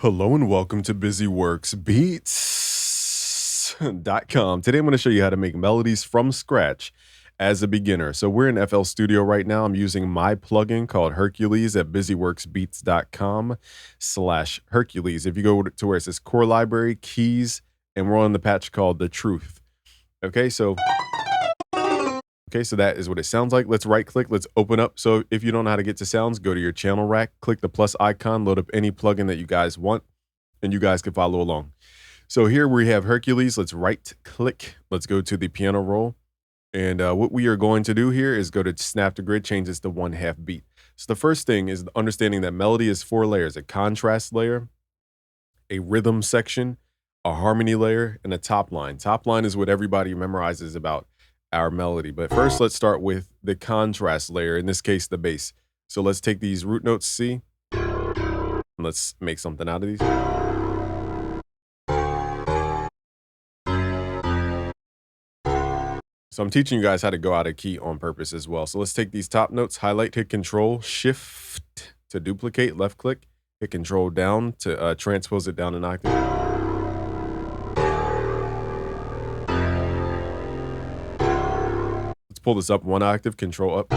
Hello and welcome to BusyWorksBeats.com. Today I'm going to show you how to make melodies from scratch as a beginner. So we're in FL Studio right now. I'm using my plugin called Hercules at BusyWorksBeats.com/Hercules. If you go to where it says Core Library, Keys, and we're on the patch called The Truth. Okay, so that is what it sounds like. Let's right click, let's open up. So if you don't know how to get to sounds, go to your channel rack, click the plus icon, load up any plugin that you guys want, and you guys can follow along. So here we have Hercules. Let's right click. Let's go to the piano roll. And what we are going to do here is go to snap to grid, change this to 1/2 beat. So the first thing is understanding that melody is 4 layers: a contrast layer, a rhythm section, a harmony layer, and a top line. Top line is what everybody memorizes about our melody. But first, let's start with the contrast layer, in this case, the bass. So let's take these root notes C, and let's make something out of these. So I'm teaching you guys how to go out of key on purpose as well. So let's take these top notes, highlight, hit Control, Shift to duplicate, left click, hit Control down to transpose it down an octave. Let's pull this up 1 octave, Control up.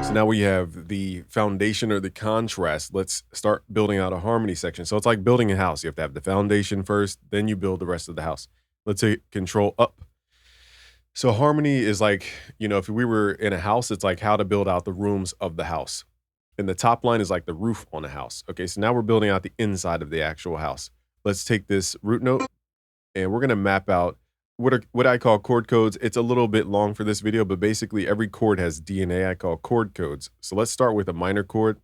So now we have the foundation or the contrast. Let's start building out a harmony section. So it's like building a house. You have to have the foundation first, then you build the rest of the house. Let's hit Control up. So harmony is like, if we were in a house, it's like how to build out the rooms of the house. And the top line is like the roof on a house. Okay, so now we're building out the inside of the actual house. Let's take this root note and we're gonna map out what I call chord codes. It's a little bit long for this video, but basically every chord has DNA I call chord codes. So let's start with a minor chord.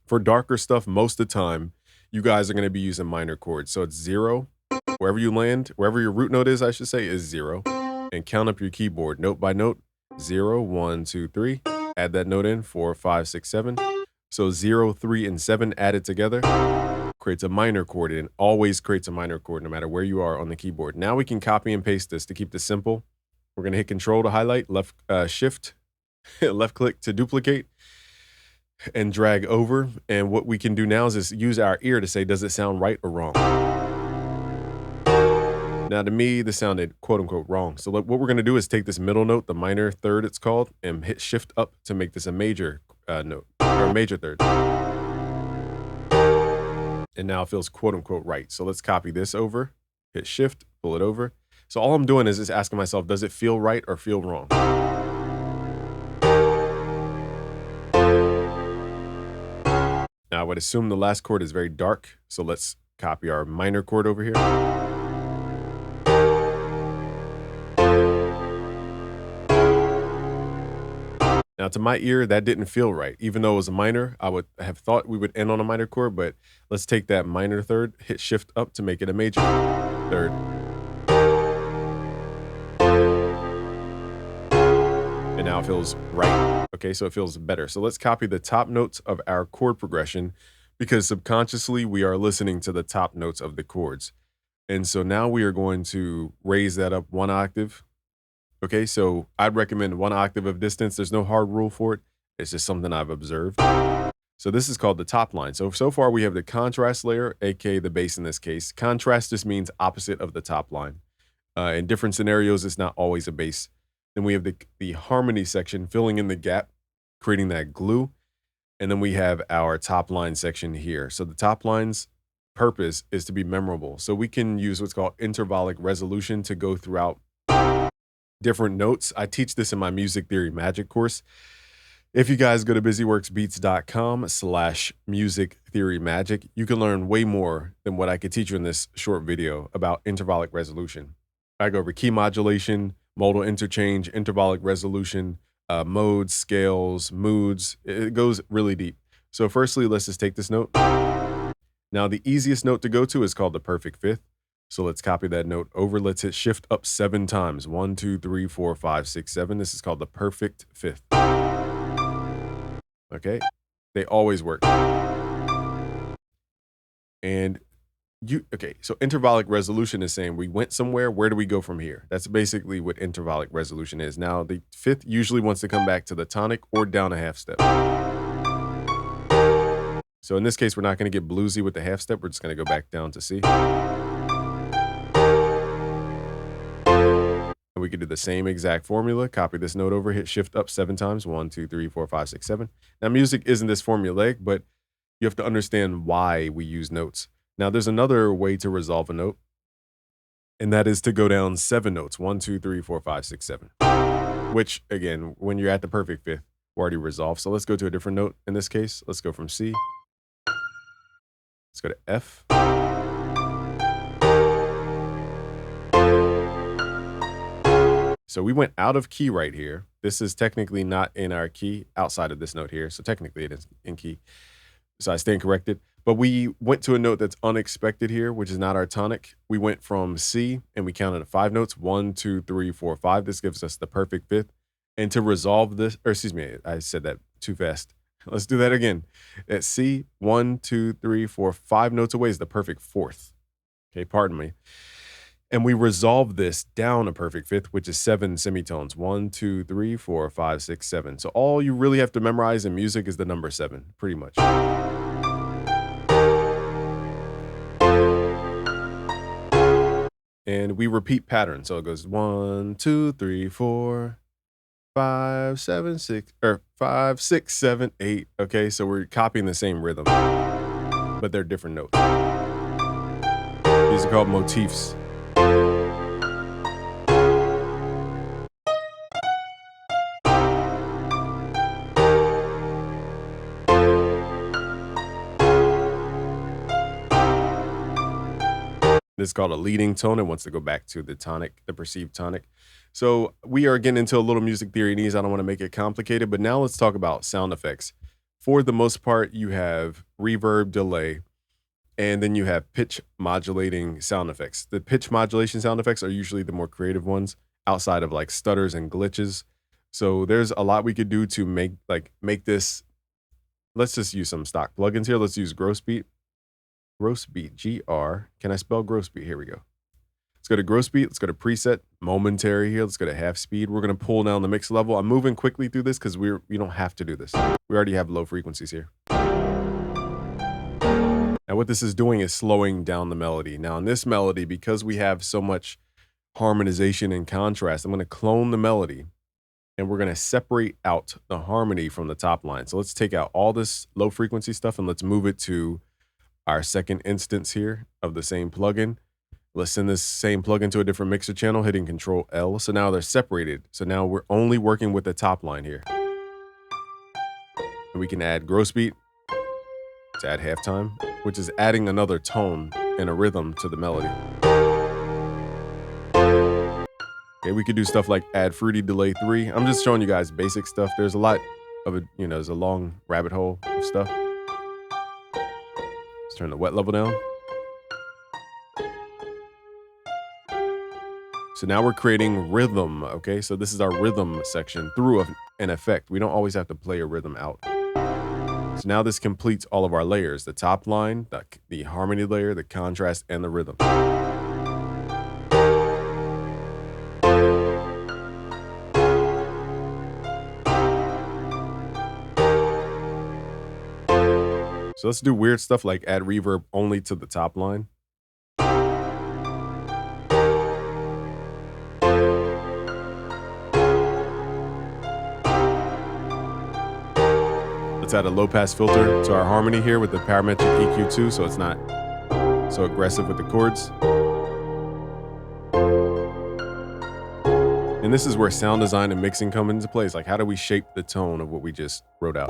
For darker stuff, most of the time, you guys are gonna be using minor chords. So it's 0, wherever you land, wherever your root note is, I should say, is 0. And count up your keyboard note by note. 0, 1, 2, 3. Add that note in, 4, 5, 6, 7. So 0, 3, and 7 added together creates a minor chord, and always creates a minor chord no matter where you are on the keyboard. Now we can copy and paste this to keep this simple. We're going to hit Control to highlight, left Shift, left click to duplicate, and drag over. And what we can do now is use our ear to say, does it sound right or wrong? Now, to me, this sounded quote unquote wrong. So what we're going to do is take this middle note, the minor third it's called, and hit Shift up to make this a major note, or a major third. And now it feels quote unquote right. So let's copy this over, hit Shift, pull it over. So all I'm doing is just asking myself, does it feel right or feel wrong? Now I would assume the last chord is very dark. So let's copy our minor chord over here. Now, to my ear, that didn't feel right. Even though it was a minor, I would have thought we would end on a minor chord, but let's take that minor third, hit Shift up to make it a major third. And now it feels right. Okay, so it feels better. So let's copy the top notes of our chord progression, because subconsciously we are listening to the top notes of the chords. And so now we are going to raise that up 1 octave. Okay, so I'd recommend 1 octave of distance. There's no hard rule for it. It's just something I've observed. So this is called the top line. So far we have the contrast layer, aka the bass in this case. Contrast just means opposite of the top line. In different scenarios, it's not always a bass. Then we have the harmony section, filling in the gap, creating that glue. And then we have our top line section here. So the top line's purpose is to be memorable. So we can use what's called intervallic resolution to go throughout different notes. I teach this in my music theory magic course. If you guys go to busyworksbeats.com/music theory magic, you can learn way more than what I could teach you in this short video about intervallic resolution. I go over key modulation, modal interchange, intervallic resolution, modes, scales, moods. It goes really deep. So firstly, let's just take this note. Now the easiest note to go to is called the perfect fifth. So let's copy that note over. Let's hit Shift up 7 times. 1, 2, 3, 4, 5, 6, 7. This is called the perfect fifth. Okay, they always work. And Okay, so intervallic resolution is saying we went somewhere, where do we go from here? That's basically what intervallic resolution is. Now, the fifth usually wants to come back to the tonic or down a half step. So in this case, we're not going to get bluesy with the half step. We're just going to go back down to C. And we could do the same exact formula. Copy this note over, hit shift up 7 times. 1, 2, 3, 4, 5, 6, 7. Now, music isn't this formulaic, but you have to understand why we use notes. Now, there's another way to resolve a note, and that is to go down 7 notes. 1, 2, 3, 4, 5, 6, 7. Which, again, when you're at the perfect fifth, we're already resolved. So let's go to a different note in this case. Let's go from C. Let's go to F. So we went out of key right here. This is technically not in our key outside of this note here. So technically it is in key. So I stand corrected. But we went to a note that's unexpected here, which is not our tonic. We went from C and we counted 5 notes. 1, 2, 3, 4, 5. This gives us the perfect fifth. And to resolve this, or excuse me, I said that too fast. Let's do that again. At C, 1, 2, 3, 4, 5 notes away is the perfect fourth. Okay, pardon me. And we resolve this down a perfect fifth, which is 7 semitones. 1, 2, 3, 4, 5, 6, 7. So all you really have to memorize in music is the number 7, pretty much. And we repeat pattern. So it goes 1, 2, 3, 4, 5, 7, 6, or 5, 6, 7, 8. Okay, so we're copying the same rhythm, but they're different notes. These are called motifs. This is called a leading tone. It wants to go back to the tonic, the perceived tonic. So we are getting into a little music theory needs. I don't want to make it complicated, but now let's talk about sound effects. For the most part, you have reverb, delay, and then you have pitch modulating sound effects. The pitch modulation sound effects are usually the more creative ones outside of like stutters and glitches. So there's a lot we could do to make this. Let's just use some stock plugins here. Let's use Grossbeat. Grossbeat, GR. Can I spell Grossbeat? Here we go. Let's go to Grossbeat. Let's go to preset, momentary here. Let's go to half speed. We're going to pull down the mix level. I'm moving quickly through this because we don't have to do this. We already have low frequencies here. Now what this is doing is slowing down the melody. Now in this melody, because we have so much harmonization and contrast, I'm going to clone the melody and we're going to separate out the harmony from the top line. So let's take out all this low frequency stuff and let's move it to our second instance here of the same plugin. Let's send this same plugin to a different mixer channel, hitting Control L. So now they're separated. So now we're only working with the top line here. And we can add Grossbeat to add halftime, which is adding another tone and a rhythm to the melody. Okay, we could do stuff like add Fruity Delay 3. I'm just showing you guys basic stuff. There's a lot of it, there's a long rabbit hole of stuff. Let's turn the wet level down. So now we're creating rhythm, okay? So this is our rhythm section through an effect. We don't always have to play a rhythm out. So now this completes all of our layers, the top line, the harmony layer, the contrast, and the rhythm. So let's do weird stuff like add reverb only to the top line. Let's add a low pass filter to our harmony here with the parametric EQ2 so it's not so aggressive with the chords. And this is where sound design and mixing come into play. It's like, how do we shape the tone of what we just wrote out?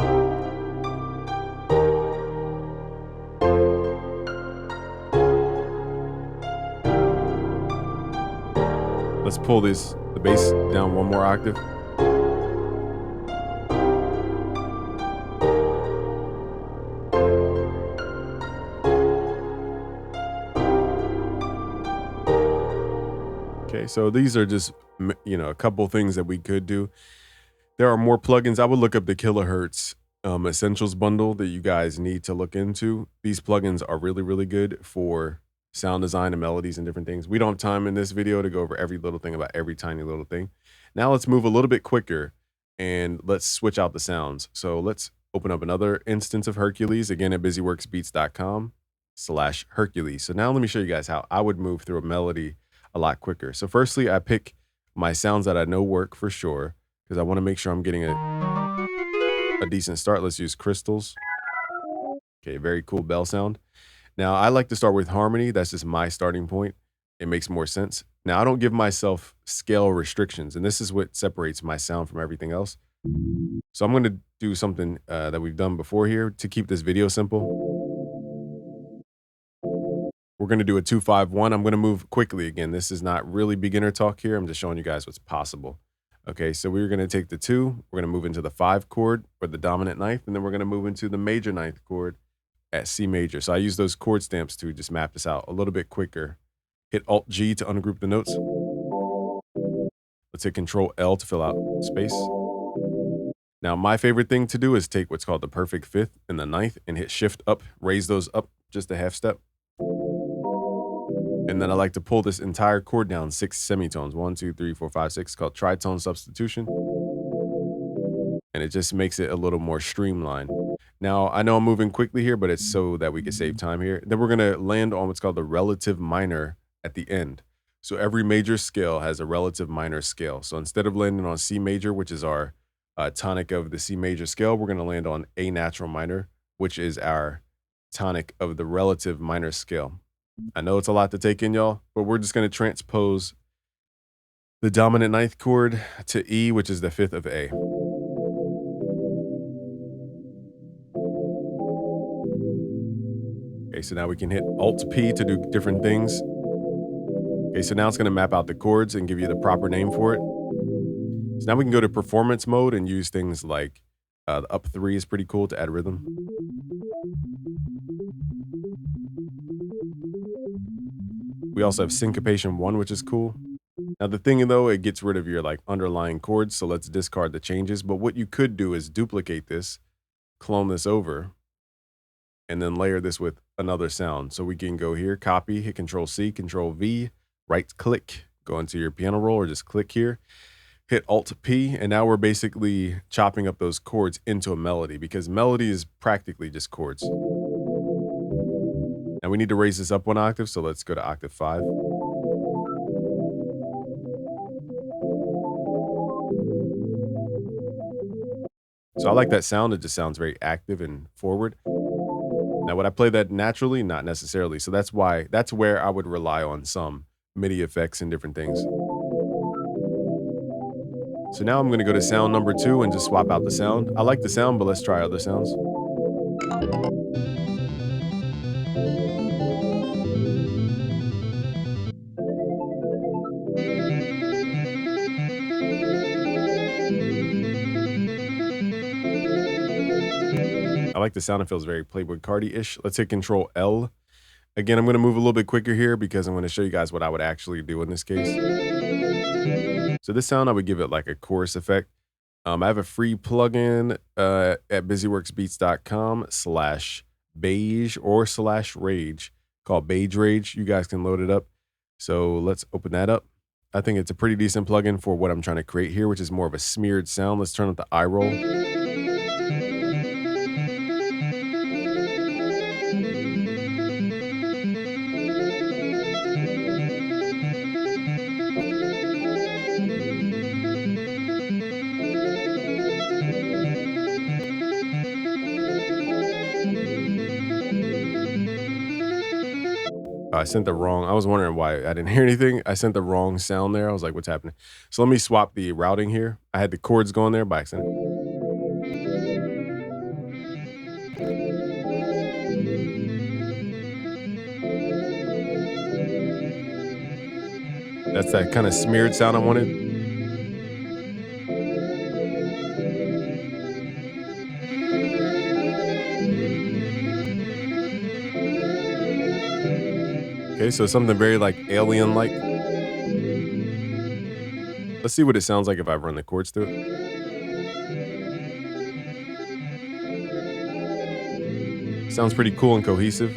Let's pull the bass down one more octave. Okay, so these are just, a couple things that we could do. There are more plugins. I would look up the Kilohertz Essentials bundle that you guys need to look into. These plugins are really, really good for sound design and melodies and different things. We don't have time in this video to go over every little thing about every tiny little thing. Now let's move a little bit quicker and let's switch out the sounds. So let's open up another instance of Hercules again at busyworksbeats.com/Hercules. So now let me show you guys how I would move through a melody a lot quicker. So firstly, I pick my sounds that I know work for sure because I want to make sure I'm getting a decent start. Let's use crystals. Okay, very cool bell sound. Now, I like to start with harmony. That's just my starting point. It makes more sense. Now, I don't give myself scale restrictions, and this is what separates my sound from everything else. So I'm going to do something that we've done before here to keep this video simple. We're going to do a 2-5-1. I'm going to move quickly again. This is not really beginner talk here. I'm just showing you guys what's possible. Okay, so we're going to take the 2. We're going to move into the 5 chord or the dominant ninth, and then we're going to move into the major ninth chord at C major. So I use those chord stamps to just map this out a little bit quicker. Hit Alt-G to ungroup the notes. Let's hit Control-L to fill out space. Now, my favorite thing to do is take what's called the perfect fifth and the ninth and hit Shift up, raise those up just a half step. And then I like to pull this entire chord down 6 semitones. 1, 2, 3, 4, 5, 6, called tritone substitution. And it just makes it a little more streamlined. Now, I know I'm moving quickly here, but it's so that we can save time here. Then we're going to land on what's called the relative minor at the end. So every major scale has a relative minor scale. So instead of landing on C major, which is our tonic of the C major scale, we're going to land on A natural minor, which is our tonic of the relative minor scale. I know it's a lot to take in, y'all, but we're just going to transpose the dominant ninth chord to E, which is the fifth of A. Okay, so now we can hit Alt-P to do different things. Okay, so now it's going to map out the chords and give you the proper name for it. So now we can go to performance mode and use things like the up 3 is pretty cool to add rhythm. We also have syncopation 1, which is cool. Now the thing though, it gets rid of your like underlying chords, so let's discard the changes. But what you could do is duplicate this, clone this over, and then layer this with another sound. So we can go here, copy, hit Control-C, Control-V, right-click, go into your piano roll or just click here, hit Alt-P, and now we're basically chopping up those chords into a melody because melody is practically just chords. Now we need to raise this up 1 octave, so let's go to octave 5. So I like that sound. It just sounds very active and forward. Now, would I play that naturally? Not necessarily. So that's where I would rely on some MIDI effects and different things. So now I'm going to go to sound number 2 and just swap out the sound. I like the sound, but let's try other sounds. I like the sound. It feels very Playboi Carti-ish. Let's hit Control-L. Again, I'm going to move a little bit quicker here because I'm going to show you guys what I would actually do in this case. So this sound, I would give it like a chorus effect. I have a free plugin at busyworksbeats.com/beige or /rage called Beige Rage. You guys can load it up. So let's open that up. I think it's a pretty decent plugin for what I'm trying to create here, which is more of a smeared sound. Let's turn up the eye roll. I was wondering why I didn't hear anything. I sent the wrong sound there. I was like, what's happening? So let me swap the routing here. I had the chords going there by accident. That's that kind of smeared sound I wanted. Okay, so something very like alien-like. Let's see what it sounds like if I run the chords through it. Sounds pretty cool and cohesive.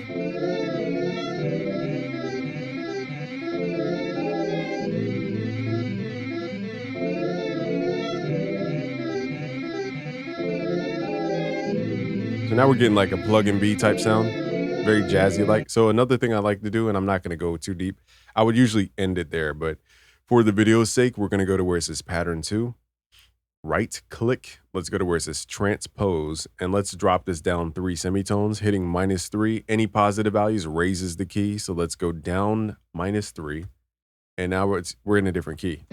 So now we're getting like a plug and B type sound, very jazzy like. So another thing I like to do, and I'm not going to go too deep, I would usually end it there, but for the video's sake, we're going to go to where it says pattern 2, right click, let's go to where it says transpose, and let's drop this down 3 semitones, hitting -3. Any positive values raises the key, so let's go down -3, and now we're in a different key.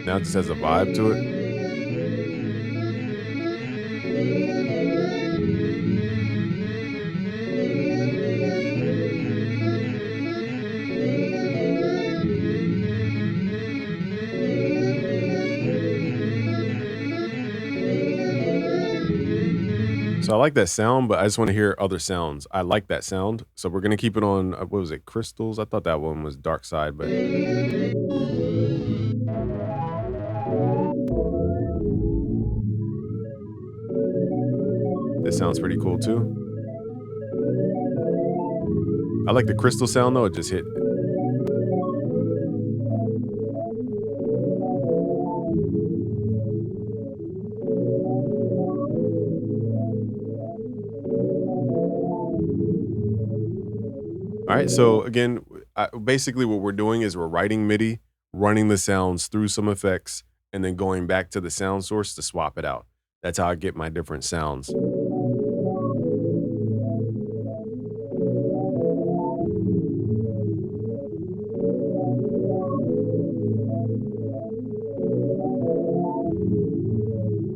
Now it just has a vibe to it. So I like that sound, but I just want to hear other sounds. I like that sound, so we're gonna keep it on. What was it? Crystals. I thought that one was Dark Side, but this sounds pretty cool too. I like the crystal sound though. It just hit. All right, so again, basically what we're doing is we're writing MIDI, running the sounds through some effects, and then going back to the sound source to swap it out. That's how I get my different sounds.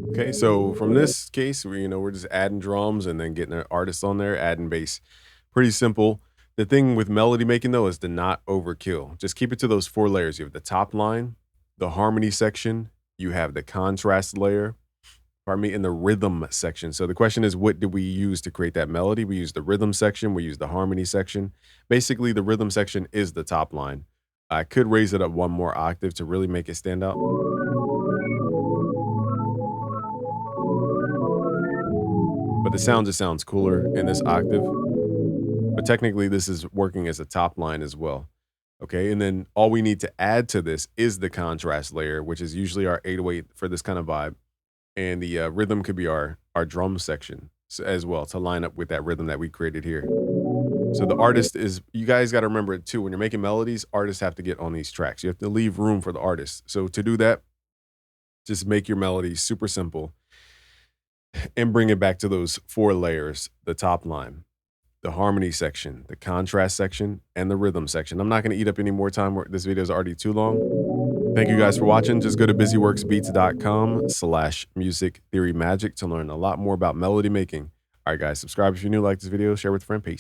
Okay, so from this case, we're just adding drums and then getting an artist on there, adding bass. Pretty simple. The thing with melody making though is to not overkill. Just keep it to those 4 layers. You have the top line, the harmony section, you have the contrast layer, pardon me, in the rhythm section. So the question is, what did we use to create that melody? We use the rhythm section, we use the harmony section. Basically, the rhythm section is the top line. I could raise it up 1 more octave to really make it stand out. But the sound just sounds cooler in this octave. But technically, this is working as a top line as well. Okay, and then all we need to add to this is the contrast layer, which is usually our 808 for this kind of vibe. And the rhythm could be our drum section as well to line up with that rhythm that we created here. So the artist is, you guys got to remember it too, when you're making melodies, artists have to get on these tracks. You have to leave room for the artist. So to do that, just make your melody super simple and bring it back to those 4 layers, the top line, the harmony section, the contrast section, and the rhythm section. I'm not going to eat up any more time. This video is already too long. Thank you guys for watching. Just go to busyworksbeats.com/music theory magic to learn a lot more about melody making. All right, guys, subscribe if you're new, like this video, share with a friend. Peace.